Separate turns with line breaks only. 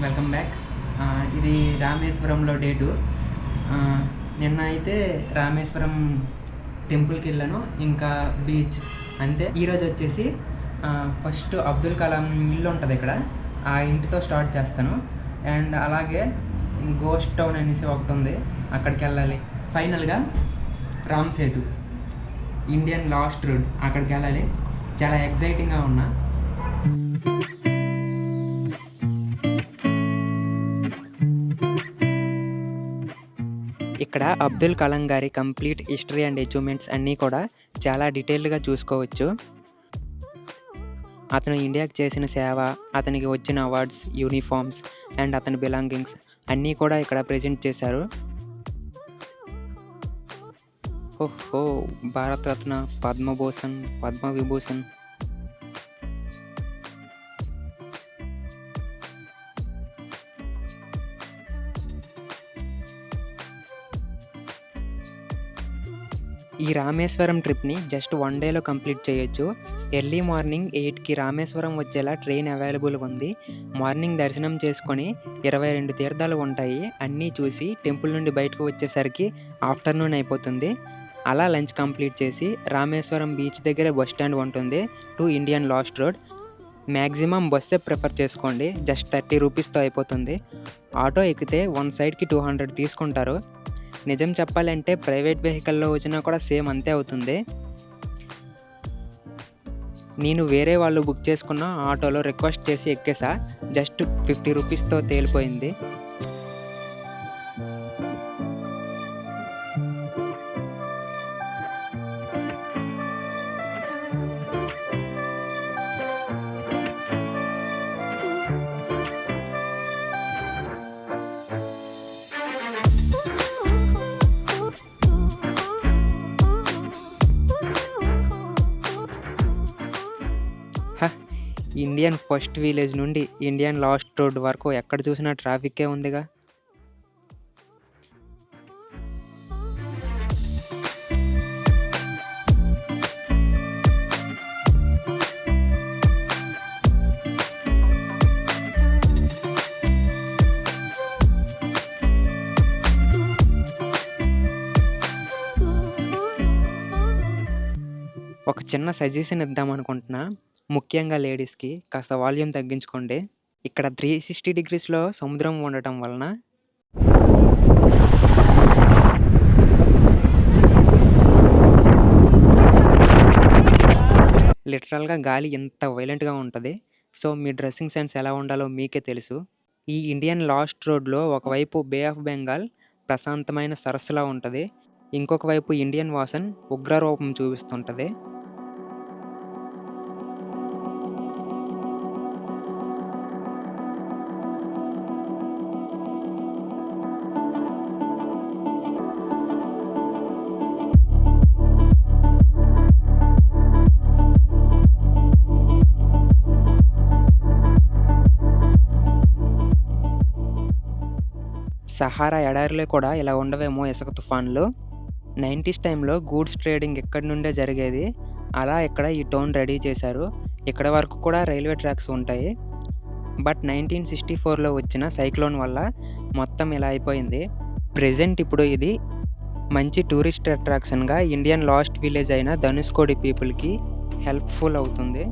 Welcome back. ఇది రామేశ్వరంలో day 2. నిన్న అయితే రామేశ్వరం టెంపుల్కి వెళ్ళాను, ఇంకా బీచ్ అంతే. ఈరోజు వచ్చేసి ఫస్ట్ అబ్దుల్ కలాం ఇల్లు ఉంటుంది ఇక్కడ, ఆ ఇంటితో స్టార్ట్ చేస్తాను. అండ్ అలాగే గోస్ట్ టౌన్ అనేసి ఒకటి ఉంది, అక్కడికి వెళ్ళాలి. ఫైనల్గా Ram Setu, Indian last road, అక్కడికి వెళ్ళాలి. చాలా ఎక్సైటింగ్గా ఉన్నా. ఇక్కడ అబ్దుల్ కలాం గారి కంప్లీట్ హిస్టరీ అండ్ అచీవ్మెంట్స్ అన్నీ కూడా చాలా డీటెయిల్డ్గా చూసుకోవచ్చు. అతను ఇండియాకి చేసిన సేవ, అతనికి వచ్చిన అవార్డ్స్, యూనిఫామ్స్ అండ్ అతని బిలాంగింగ్స్ అన్నీ కూడా ఇక్కడ ప్రజెంట్ చేశారు. ఓహో, భారతరత్న, పద్మభూషణ్, పద్మవిభూషణ్. ఈ రామేశ్వరం ట్రిప్ని జస్ట్ 1 డేలో కంప్లీట్ చేయొచ్చు. ఎర్లీ మార్నింగ్ 8కి రామేశ్వరం వచ్చేలా ట్రైన్ అవైలబుల్గా ఉంది. మార్నింగ్ దర్శనం చేసుకొని 22 తీర్థాలు ఉంటాయి, అన్నీ చూసి టెంపుల్ నుండి బయటకు వచ్చేసరికి ఆఫ్టర్నూన్ అయిపోతుంది. అలా లంచ్ కంప్లీట్ చేసి రామేశ్వరం బీచ్ దగ్గర బస్ స్టాండ్ ఉంటుంది to Indian last road. Maximum బస్సే ప్రిఫర్ చేసుకోండి, జస్ట్ 30 రూపీస్తో అయిపోతుంది. ఆటో ఎక్కితే వన్ సైడ్కి 200 తీసుకుంటారు. నిజం చెప్పాలంటే ప్రైవేట్ వెహికల్లో వచ్చినా కూడా సేమ్ అంతే అవుతుంది. నేను వేరే వాళ్ళు బుక్ చేసుకున్న ఆటోలో రిక్వెస్ట్ చేసి ఎక్కేసా, జస్ట్ 50 రూపీస్తో తేలిపోయింది. ఇండియన్ ఫస్ట్ విలేజ్ నుండి ఇండియన్ లాస్ట్ రోడ్ వరకు ఎక్కడ చూసినా ట్రాఫిక్కే ఉందిగా. ఒక చిన్న సజెషన్ ఇద్దాం అనుకుంటున్నా, ముఖ్యంగా లేడీస్కి కాస్త వాల్యూమ్ తగ్గించుకోండి. ఇక్కడ 360 డిగ్రీస్లో సముద్రం ఉండటం వలన లిటరల్గా గాలి ఎంత వైలెంట్గా ఉంటుంది. సో మీ డ్రెస్సింగ్ సెన్స్ ఎలా ఉండాలో మీకే తెలుసు. ఈ ఇండియన్ లాస్ట్ రోడ్లో ఒకవైపు బే ఆఫ్ బెంగాల్ ప్రశాంతమైన సరస్సులా ఉంటుంది, ఇంకొక వైపు ఇండియన్ ఓషన్ ఉగ్రరూపం చూపిస్తుంటుంది. సహారా ఎడారిలో కూడా ఇలా ఉండవేమో ఇసుక తుఫాన్లు. 90s టైంలో గూడ్స్ ట్రేడింగ్ ఇక్కడి నుండే జరిగేది. అలా ఇక్కడ ఈ టౌన్ రెడీ చేశారు. ఇక్కడ వరకు కూడా రైల్వే ట్రాక్స్ ఉంటాయి. బట్ 1964లో వచ్చిన సైక్లోన్ వల్ల మొత్తం ఇలా అయిపోయింది. ప్రెజెంట్ ఇప్పుడు ఇది మంచి టూరిస్ట్ అట్రాక్షన్గా ఇండియన్ లాస్ట్ విలేజ్ అయిన ధనుష్కోడి పీపుల్కి హెల్ప్ఫుల్ అవుతుంది.